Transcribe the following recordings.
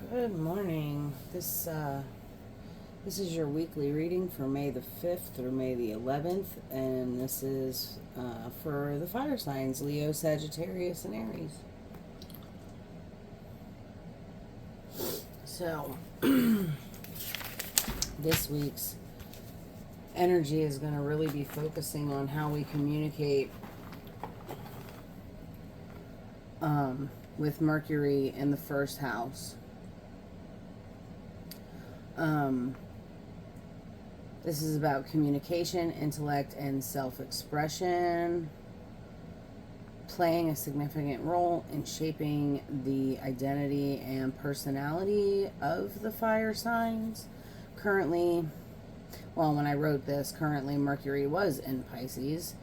Good morning. This is your weekly reading for May the 5th through May the 11th, and this is for the fire signs Leo, Sagittarius, and Aries. So, this week's energy is going to really be focusing on how we communicate with Mercury in the first house. This is about communication, intellect, and self-expression, playing a significant role in shaping the identity and personality of the fire signs. Currently, when I wrote this, Mercury was in Pisces.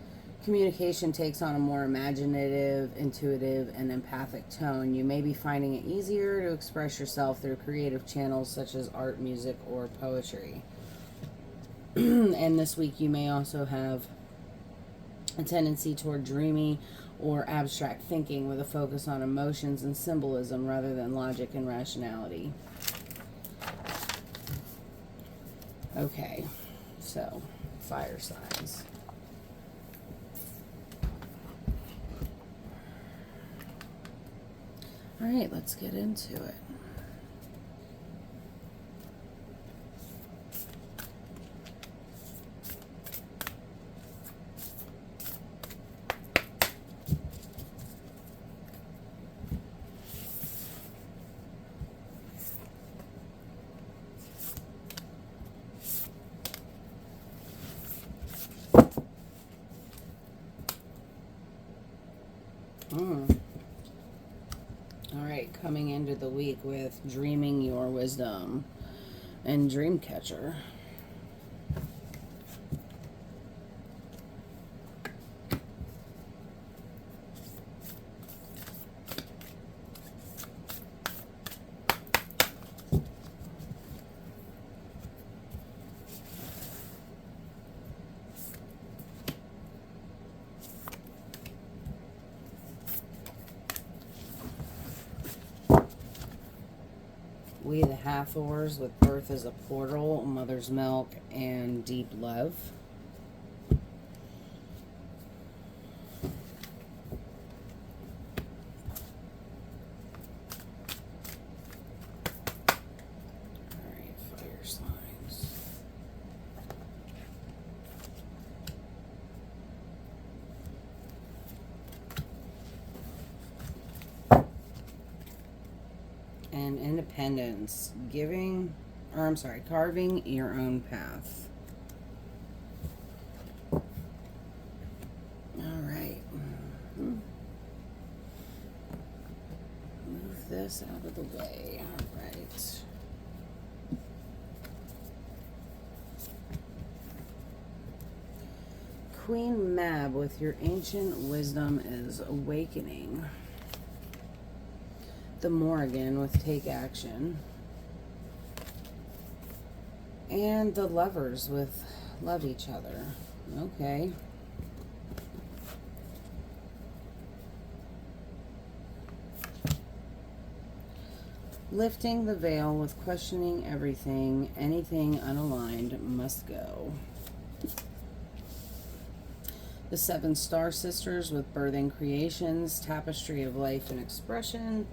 Communication takes on a more imaginative, intuitive, and empathic tone. You may be finding it easier to express yourself through creative channels such as art, music, or poetry. And this week you may also have a tendency toward dreamy or abstract thinking with a focus on emotions and symbolism rather than logic and rationality. Okay, so fire signs. All right, let's get into it. All right, coming into the week with Dreaming Your Wisdom and Dreamcatcher. We the Hathors with Birth as a Portal, Mother's Milk, and Deep Love. Alright, fire signs. And Independence, carving your own path. Alright. Move this out of the way. Alright. Queen Mab with your ancient wisdom is awakening. The Morrigan with Take Action, and the Lovers with Love Each Other. Okay. Lifting the Veil with Questioning Everything. Anything unaligned must go. The Seven Star Sisters with Birthing Creations, Tapestry of Life and Expression.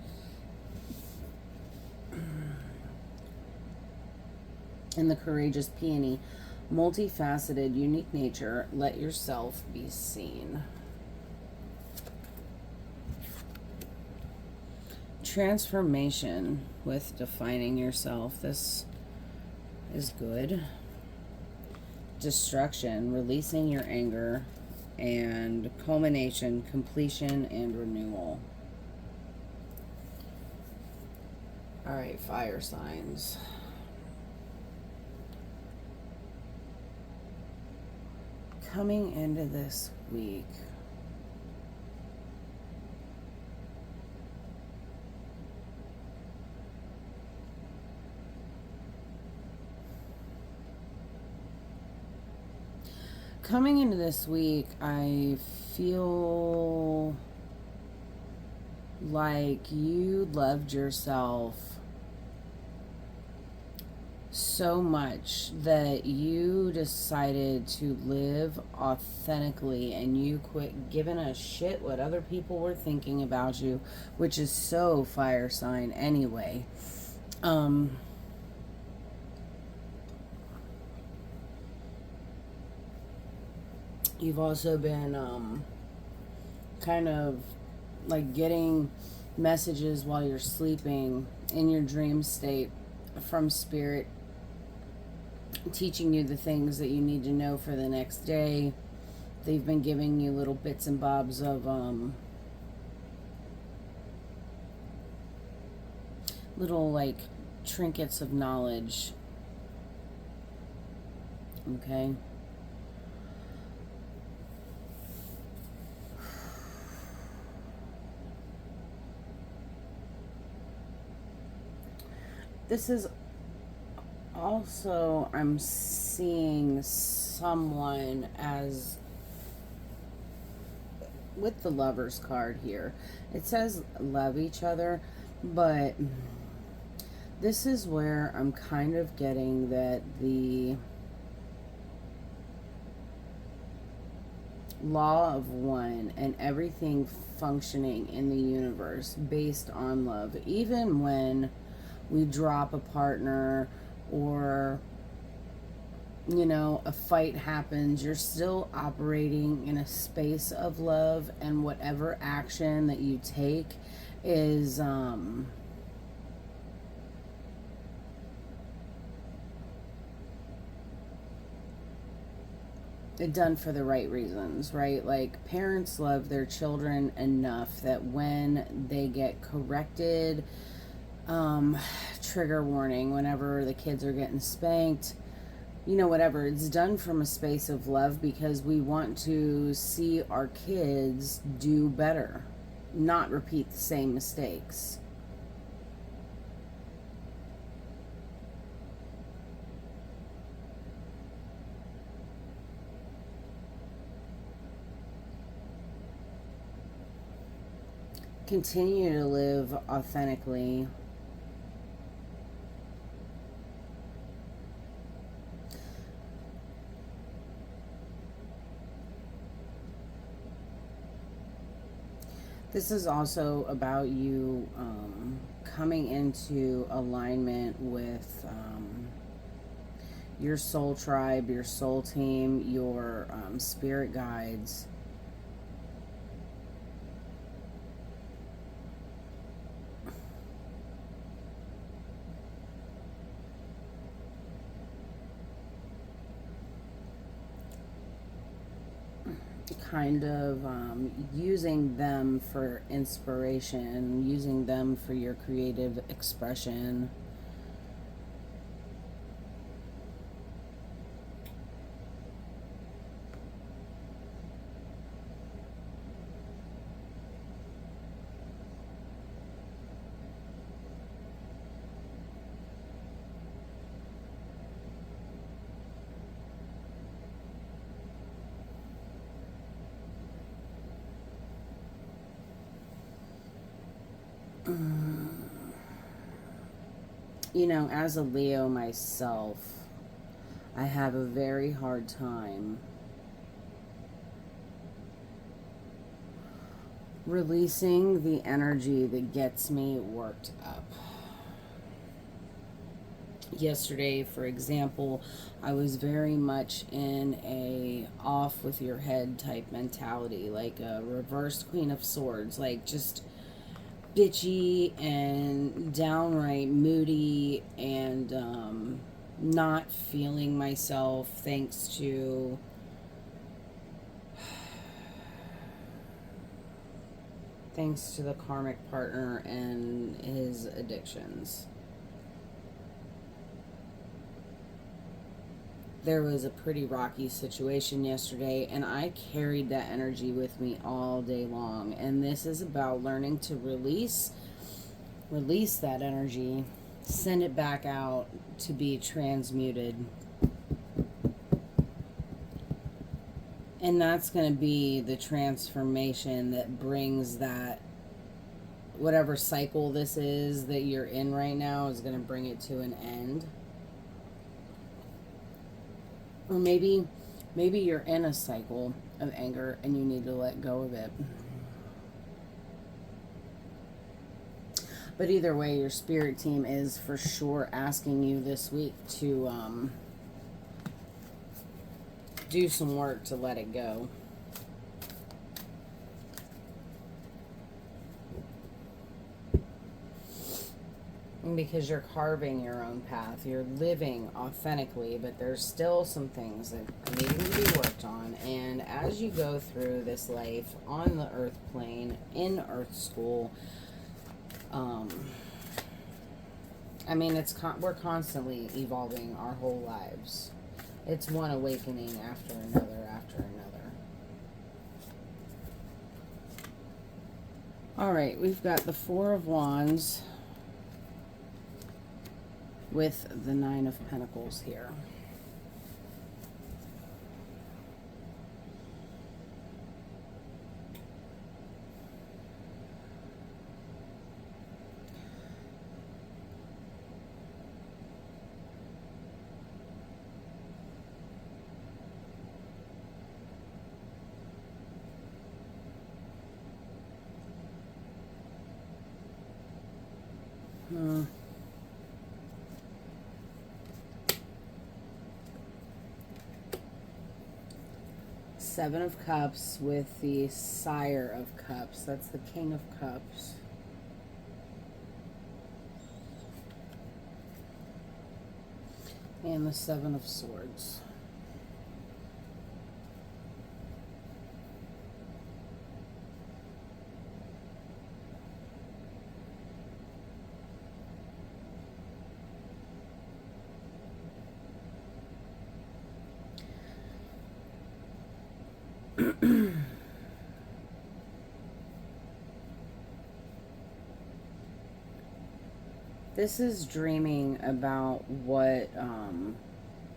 And the Courageous Peony, multifaceted, unique nature, let yourself be seen. Transformation with Defining Yourself. This is good. Destruction, releasing your anger, and culmination, completion, and renewal. All right, fire signs. Coming into this week, I feel like you loved yourself so much that you decided to live authentically and you quit giving a shit what other people were thinking about you, which is so fire sign anyway. You've also been kind of like getting messages while you're sleeping in your dream state from spirit, teaching you the things that you need to know for the next day. They've been giving you little bits and bobs of little like trinkets of knowledge. Okay. This is also, I'm seeing someone as, with the Lovers card here, it says love each other, but this is where I'm kind of getting that the law of one and everything functioning in the universe based on love, even when we drop a partner or, you know, a fight happens, you're still operating in a space of love, and whatever action that you take is done for the right reasons, right? Like, parents love their children enough that when they get corrected, trigger warning, whenever the kids are getting spanked, you know, whatever, it's done from a space of love because we want to see our kids do better, not repeat the same mistakes. Continue to live authentically. This is also about you coming into alignment with your soul tribe, your soul team, your spirit guides. Kind of using them for inspiration, using them for your creative expression. You know, as a Leo myself, I have a very hard time releasing the energy that gets me worked up. Yesterday, for example, I was very much in a off with your head type mentality, like a reversed Queen of Swords, like just bitchy and downright moody and not feeling myself thanks to the karmic partner and his addictions. There was a pretty rocky situation yesterday, and I carried that energy with me all day long. And this is about learning to release that energy, send it back out to be transmuted. And that's going to be the transformation that brings that, whatever cycle this is that you're in right now, is going to bring it to an end. Or maybe you're in a cycle of anger and you need to let go of it. But either way, your spirit team is for sure asking you this week to do some work to let it go. Because you're carving your own path. You're living authentically, but there's still some things that need to be worked on. And as you go through this life on the earth plane, in earth school, I mean, we're constantly evolving our whole lives. It's one awakening after another, after another. All right, we've got the Four of Wands with the Nine of Pentacles here. Seven of Cups with the Sire of Cups. That's the King of Cups. And the Seven of Swords. This is dreaming about what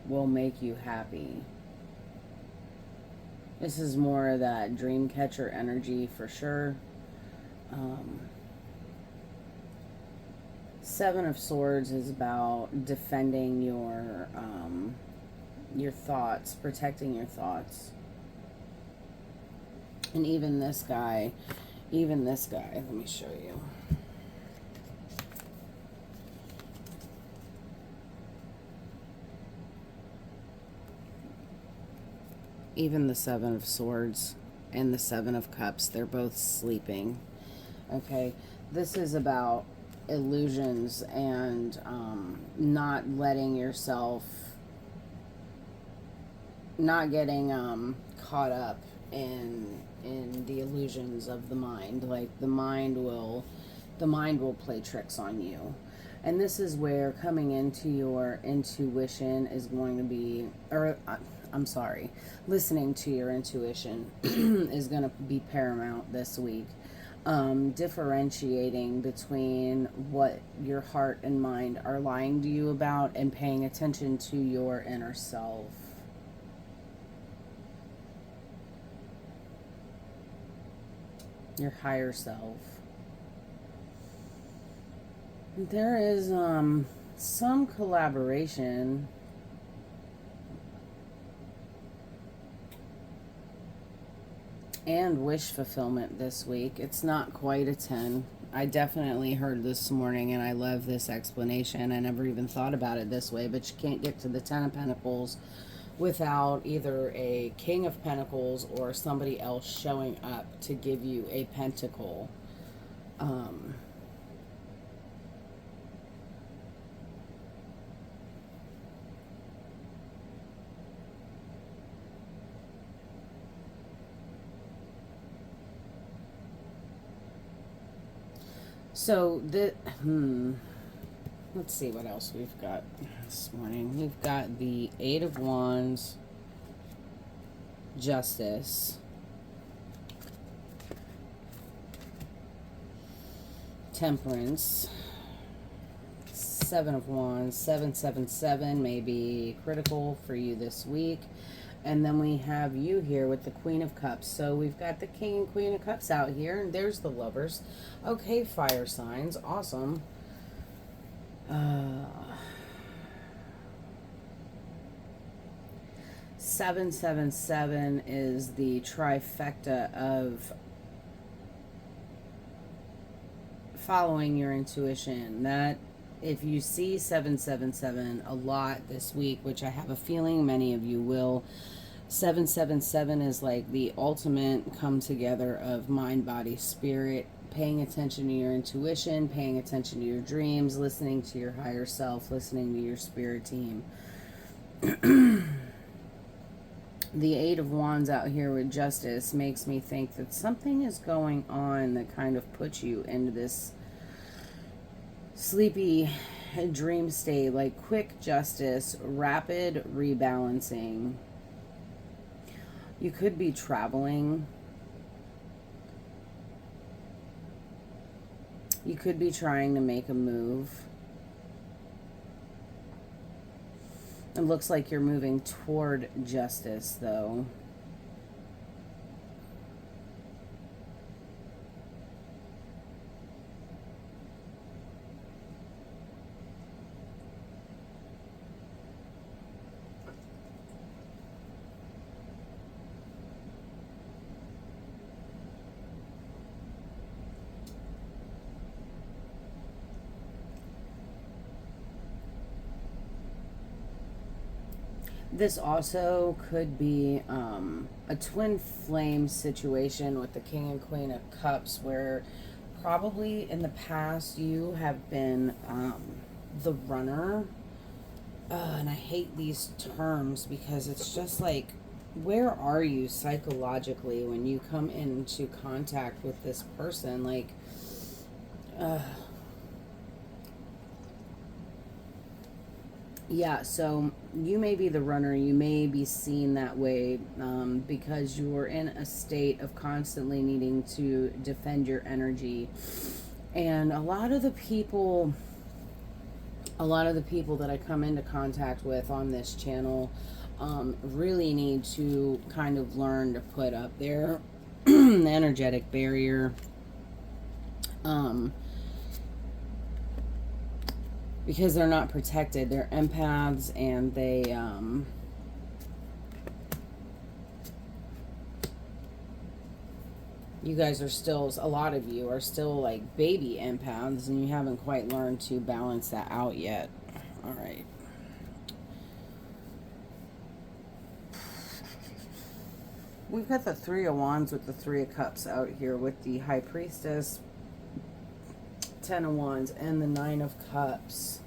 will make you happy. This is more of that dream catcher energy for sure. Seven of Swords is about defending your thoughts, protecting your thoughts. And even this guy, let me show you. Even the Seven of Swords and the Seven of Cups, they're both sleeping. Okay, this is about illusions and not letting yourself, not getting caught up in the illusions of the mind. Like the mind will play tricks on you. And this is where coming into your intuition is going to be, or I'm sorry, listening to your intuition is going to be paramount this week. Differentiating between what your heart and mind are lying to you about and paying attention to your inner self. Your higher self. There is some collaboration and wish fulfillment this week. It's not quite a 10. I definitely heard this morning and I love this explanation. I never even thought about it this way, but you can't get to the 10 of Pentacles without either a King of Pentacles or somebody else showing up to give you a pentacle. So let's see what else we've got this morning. We've got the Eight of Wands, Justice, Temperance, Seven of Wands, 777 may be critical for you this week. And then we have you here with the Queen of Cups. So we've got the King and Queen of Cups out here. And there's the Lovers. Okay, fire signs. Awesome. 777 is the trifecta of following your intuition. That if you see 777 a lot this week, which I have a feeling many of you will, 777 is like the ultimate come together of mind, body, spirit, paying attention to your intuition, paying attention to your dreams, listening to your higher self, listening to your spirit team. The Eight of Wands out here with Justice makes me think that something is going on that kind of puts you into this sleepy dream state, like quick justice, rapid rebalancing. You could be traveling. You could be trying to make a move. It looks like you're moving toward justice, though. This also could be a twin flame situation with the King and Queen of Cups, where probably in the past you have been the runner. And I hate these terms because it's just like, where are you psychologically when you come into contact with this person? Like, yeah, so you may be the runner, you may be seen that way because you're in a state of constantly needing to defend your energy. And a lot of the people that I come into contact with on this channel really need to kind of learn to put up their energetic barrier. Because they're not protected. They're empaths, and they you guys are still, a lot of you are still like baby empaths, and you haven't quite learned to balance that out yet. All right. We've got the Three of Wands with the Three of Cups out here with the High Priestess, Ten of Wands, and the Nine of Cups.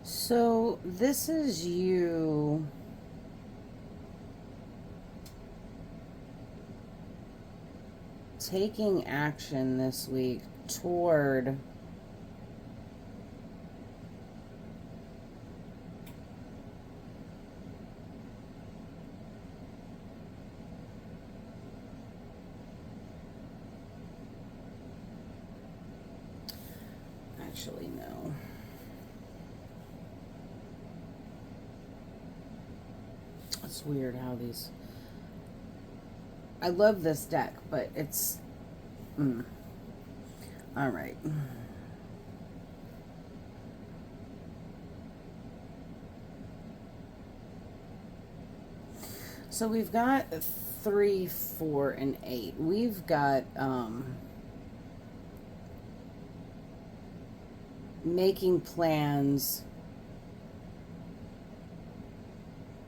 So this is you taking action this week toward actually no. It's weird how these... I love this deck, but it's... All right. So we've got 3, 4, and 8. We've got... making plans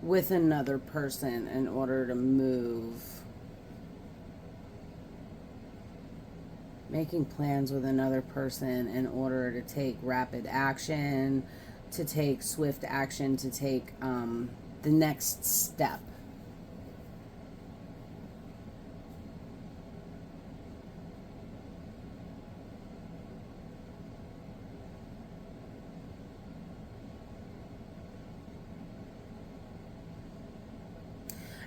with another person in order to move. Making plans with another person in order to take rapid action, to take swift action, to take the next step.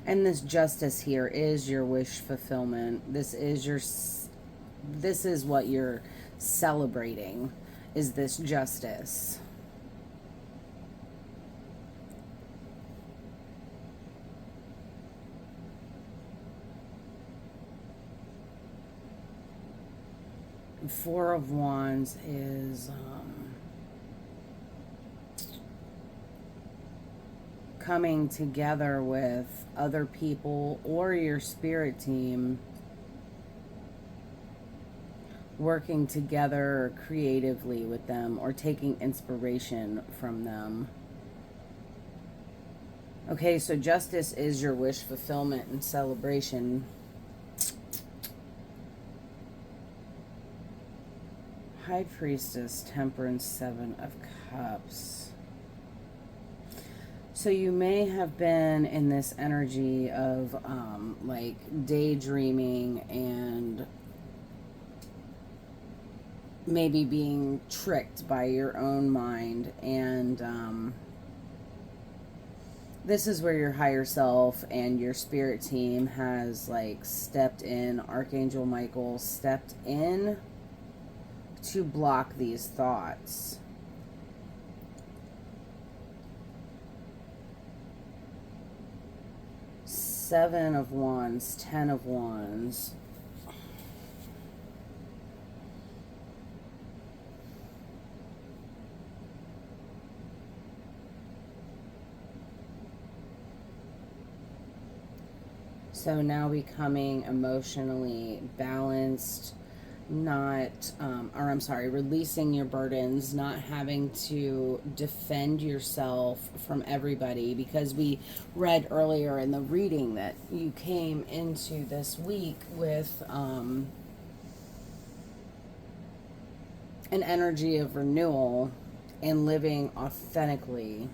And this justice here is your wish fulfillment. This is what you're celebrating, is this justice. Four of Wands is coming together with other people or your spirit team, working together creatively with them or taking inspiration from them. Okay, so justice is your wish fulfillment and celebration. High Priestess, Temperance, Seven of Cups. So you may have been in this energy of like daydreaming and maybe being tricked by your own mind, and this is where your higher self and your spirit team has like stepped in. Archangel Michael stepped in to block these thoughts. Seven of Wands, Ten of Wands. So now becoming emotionally balanced, releasing your burdens, not having to defend yourself from everybody, because we read earlier in the reading that you came into this week with an energy of renewal and living authentically.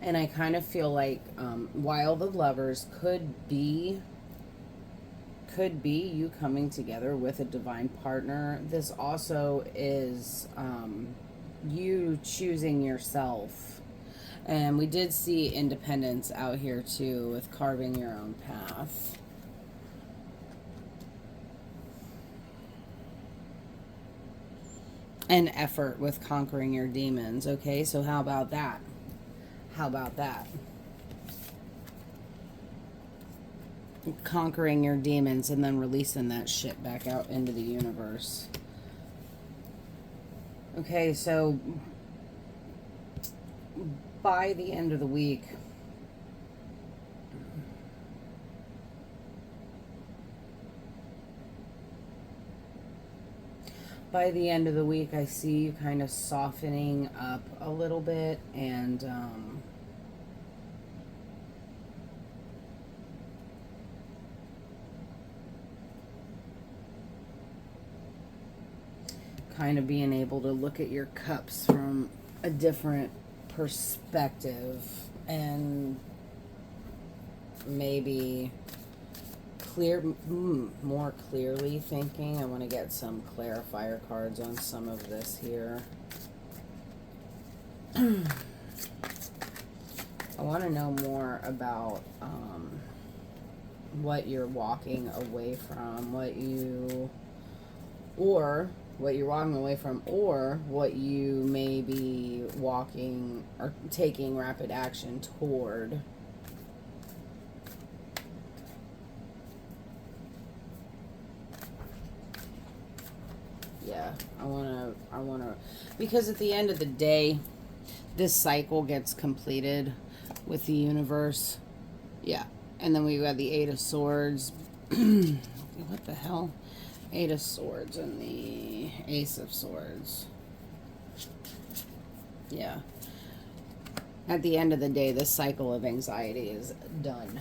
And I kind of feel like while the Lovers could be you coming together with a divine partner, this also is you choosing yourself. And we did see independence out here too, with carving your own path. And effort with conquering your demons. Okay, so how about that? How about that? Conquering your demons and then releasing that shit back out into the universe. Okay, so by the end of the week, I see you kind of softening up a little bit, and kind of being able to look at your cups from a different perspective and maybe more clearly thinking. I want to get some clarifier cards on some of this here. I want to know more about what you're walking away from, what you're walking away from, or what you may be walking or taking rapid action toward. Yeah, I want to, because at the end of the day, this cycle gets completed with the universe. Yeah, and then we've got the Eight of Swords. What the hell? Eight of Swords and the Ace of Swords. Yeah. At the end of the day, this cycle of anxiety is done.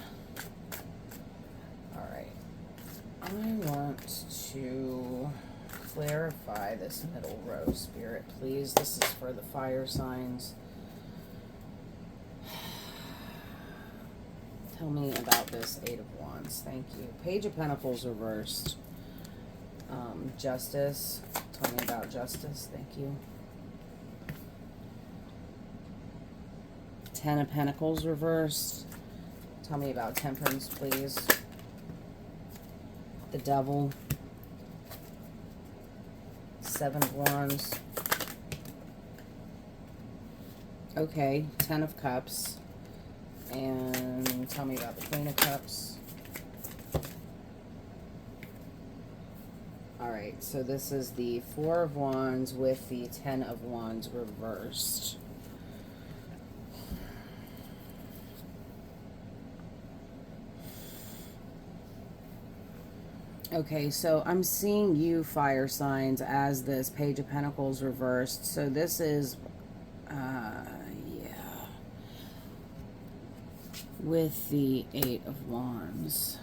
All right. I want to clarify this middle row, Spirit, please. This is for the fire signs. Tell me about this Eight of Wands. Thank you. Page of Pentacles reversed. Justice. Tell me about justice. Thank you. Ten of Pentacles reversed. Tell me about temperance, please. The Devil. Seven of Wands. Okay. Ten of Cups. And tell me about the Queen of Cups. Alright, so this is the Four of Wands with the Ten of Wands reversed. Okay, so I'm seeing you, fire signs, as this Page of Pentacles reversed. So this is, yeah, with the Eight of Wands.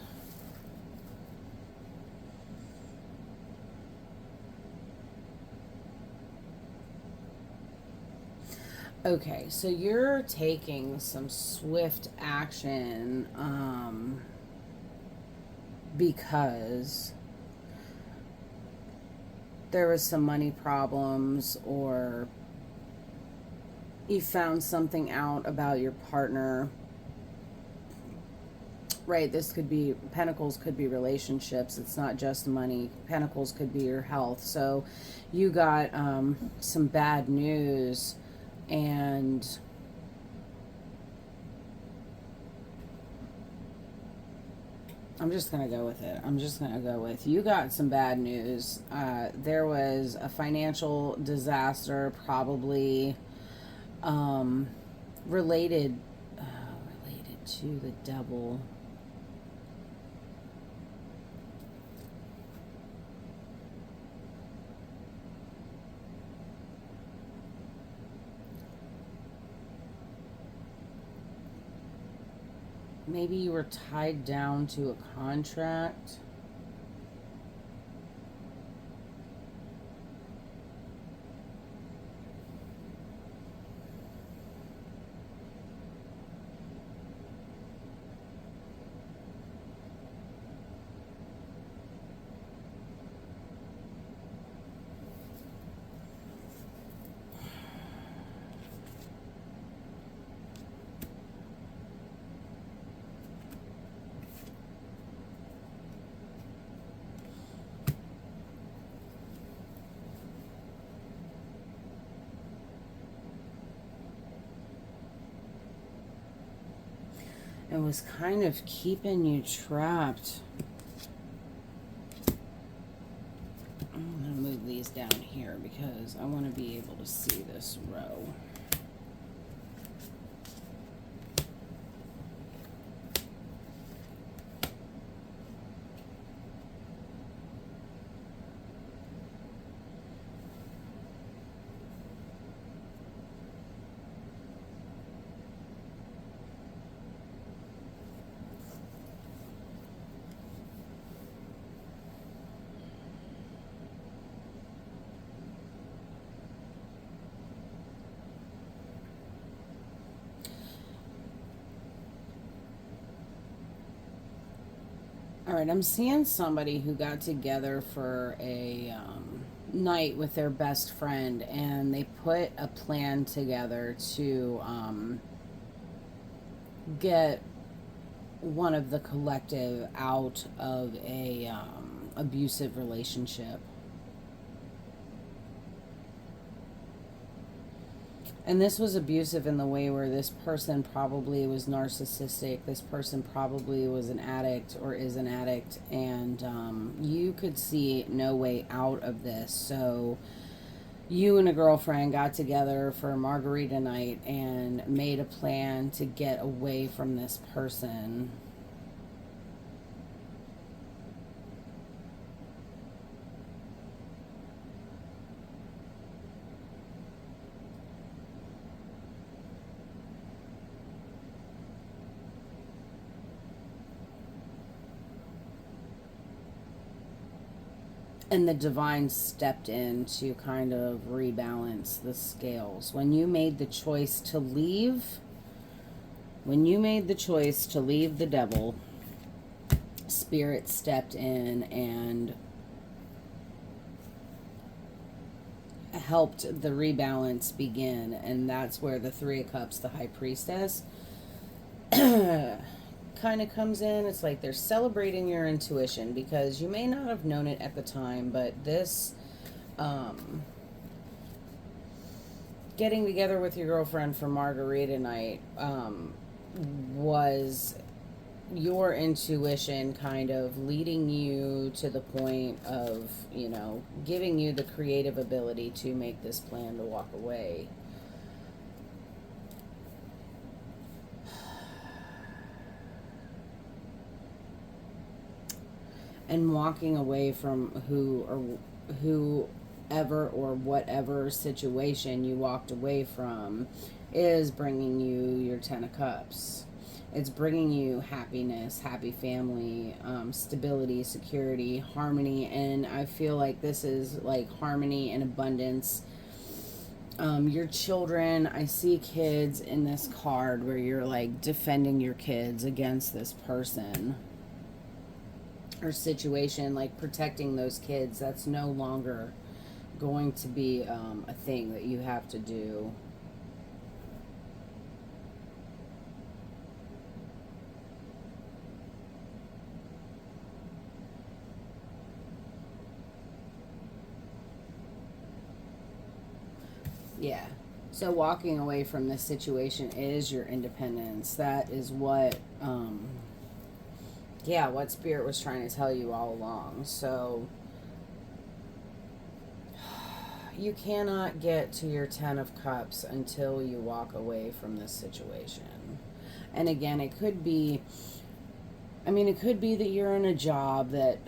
Okay, so you're taking some swift action, because there was some money problems, or you found something out about your partner. Right, this could be, Pentacles could be relationships. It's not just money. Pentacles could be your health. So you got some bad news, and I'm just going to go with it. I'm just going to go with, you got some bad news. There was a financial disaster, probably related to the Devil. Maybe you were tied down to a contract. It was kind of keeping you trapped. I'm going to move these down here because I want to be able to see this row. All right, I'm seeing somebody who got together for a night with their best friend, and they put a plan together to get one of the collective out of a abusive relationship. And this was abusive in the way where this person probably was narcissistic. This person probably was an addict or is an addict. And you could see no way out of this. So you and a girlfriend got together for a margarita night and made a plan to get away from this person. And the divine stepped in to kind of rebalance the scales. When you made the choice to leave, the devil, Spirit stepped in and helped the rebalance begin. And that's where the Three of Cups, the High Priestess, kind of comes in. It's like they're celebrating your intuition, because you may not have known it at the time, but this getting together with your girlfriend for margarita night was your intuition kind of leading you to the point of, you know, giving you the creative ability to make this plan to walk away. And walking away from whoever or whatever situation you walked away from is bringing you your Ten of Cups. It's bringing you happiness, happy family, stability, security, harmony. And I feel like this is like harmony and abundance. Your children, I see kids in this card where you're like defending your kids against this person or situation, like protecting those kids. That's no longer going to be a thing that you have to do. Yeah. So walking away from this situation is your independence. That is what what Spirit was trying to tell you all along. So you cannot get to your Ten of Cups until you walk away from this situation. And again, it could be that you're in a job that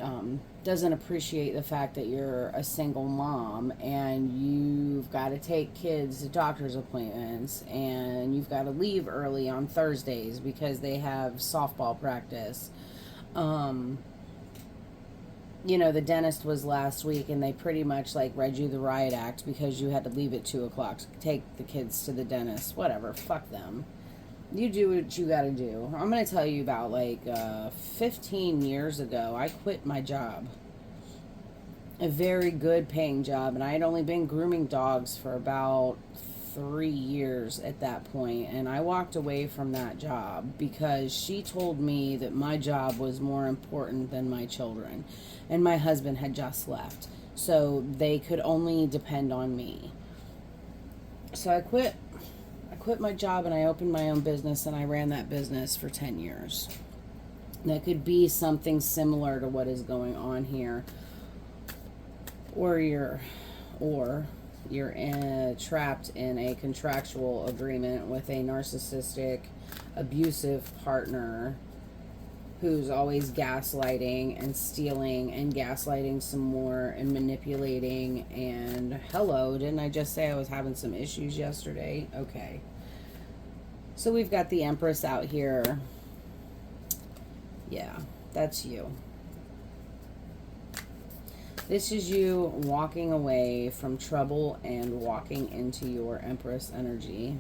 doesn't appreciate the fact that you're a single mom and you've got to take kids to doctor's appointments and you've got to leave early on Thursdays because they have softball practice. You know, the dentist was last week and they pretty much like read you the riot act because you had to leave at 2 o'clock to take the kids to the dentist. Whatever, fuck them. You do what you gotta do. I'm gonna tell you about 15 years ago, I quit my job. A very good paying job, and I had only been grooming dogs for about 3 years at that point, and I walked away from that job because she told me that my job was more important than my children, and my husband had just left, so they could only depend on me. So I quit my job and I opened my own business, and I ran that business for 10 years. That could be something similar to what is going on here, or you're trapped in a contractual agreement with a narcissistic, abusive partner who's always gaslighting and stealing and gaslighting some more and manipulating. And hello, didn't I just say I was having some issues yesterday? Okay. So we've got the Empress out here. Yeah, that's you. This is you walking away from trouble and walking into your Empress energy.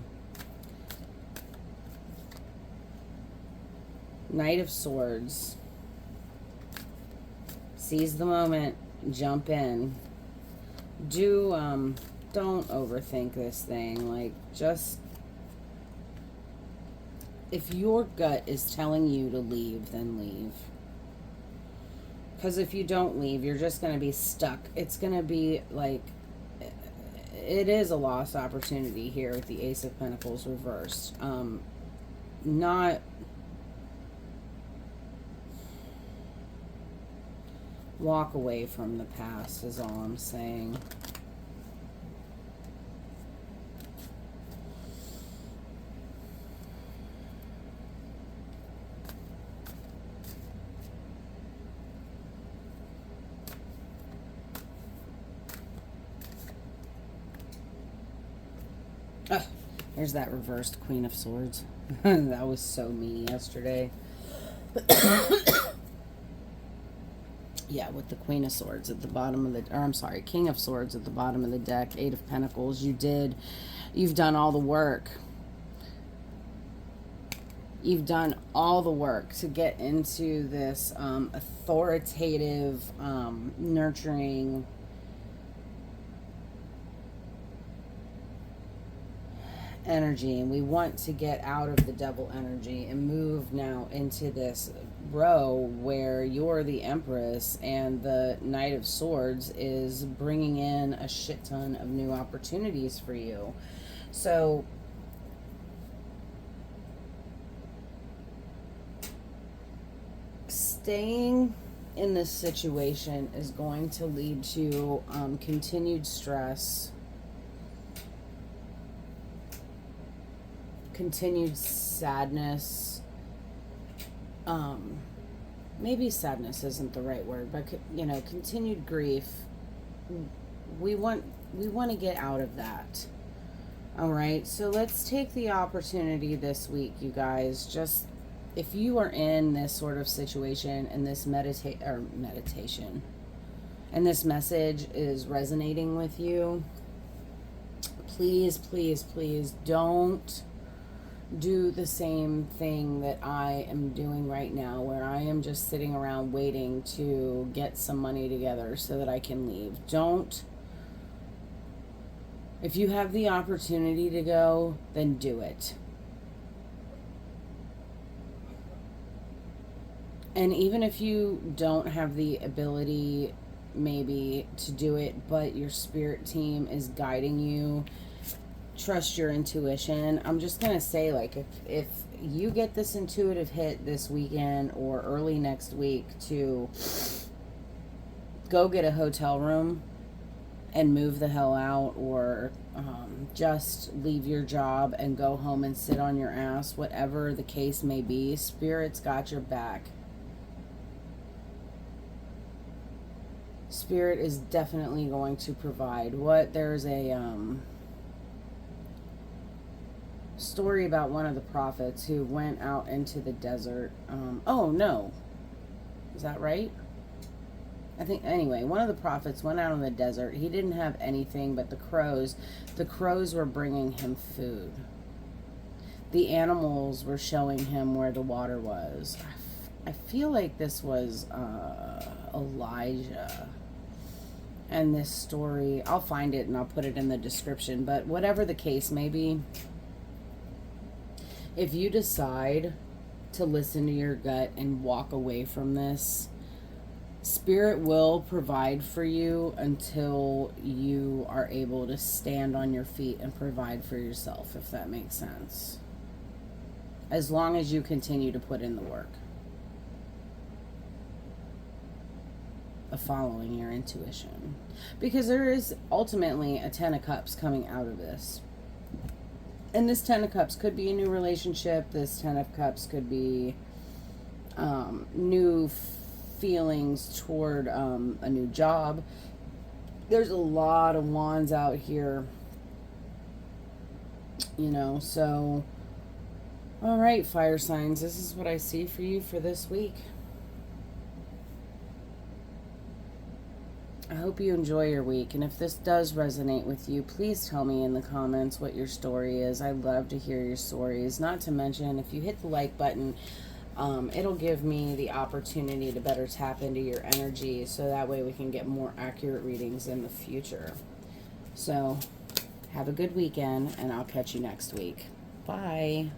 Knight of Swords. Seize the moment. Jump in. Don't overthink this thing. Like, just... if your gut is telling you to leave, then leave. Because if you don't leave, you're just going to be stuck. It's going to be like... it is a lost opportunity here with the Ace of Pentacles reversed. Not... walk away from the past is all I'm saying. There's that reversed Queen of Swords. That was so me yesterday. Yeah, with the Queen of Swords at the bottom of the, or I'm sorry, King of Swords at the bottom of the deck, Eight of Pentacles. You've done all the work. You've done all the work to get into this authoritative, nurturing energy, and we want to get out of the devil energy and move now into this row where you're the Empress and the Knight of Swords is bringing in a shit ton of new opportunities for you. So staying in this situation is going to lead to continued stress, continued sadness. Maybe sadness isn't the right word, but you know, continued grief. We want to get out of that. All right, so let's take the opportunity this week, you guys. Just if you are in this sort of situation and this meditation and this message is resonating with you, please, please, please don't do the same thing that I am doing right now, where I am just sitting around waiting to get some money together so that I can leave. Don't. If you have the opportunity to go, then do it. And even if you don't have the ability maybe to do it, but your spirit team is guiding you, trust your intuition. I'm just going to say, like, if you get this intuitive hit this weekend or early next week to go get a hotel room and move the hell out, or just leave your job and go home and sit on your ass, whatever the case may be, Spirit's got your back. Spirit is definitely going to provide. There's a story about one of the prophets who went out into the desert. Oh no, is that right? I think, anyway, one of the prophets went out in the desert. He didn't have anything but the crows. The crows were bringing him food. The animals were showing him where the water was. I feel like this was Elijah. And this story, I'll find it and I'll put it in the description. But whatever the case may be, if you decide to listen to your gut and walk away from this, Spirit will provide for you until you are able to stand on your feet and provide for yourself, if that makes sense. As long as you continue to put in the work of following your intuition. Because there is ultimately a 10 of Cups coming out of this. And this 10 of Cups could be a new relationship. This 10 of Cups could be new feelings toward a new job. There's a lot of wands out here, you know. So all right, fire signs, this is what I see for you for this week. I hope you enjoy your week, and if this does resonate with you, please tell me in the comments what your story is. I love to hear your stories. Not to mention, if you hit the like button, it'll give me the opportunity to better tap into your energy, so that way we can get more accurate readings in the future. So have a good weekend, and I'll catch you next week. Bye.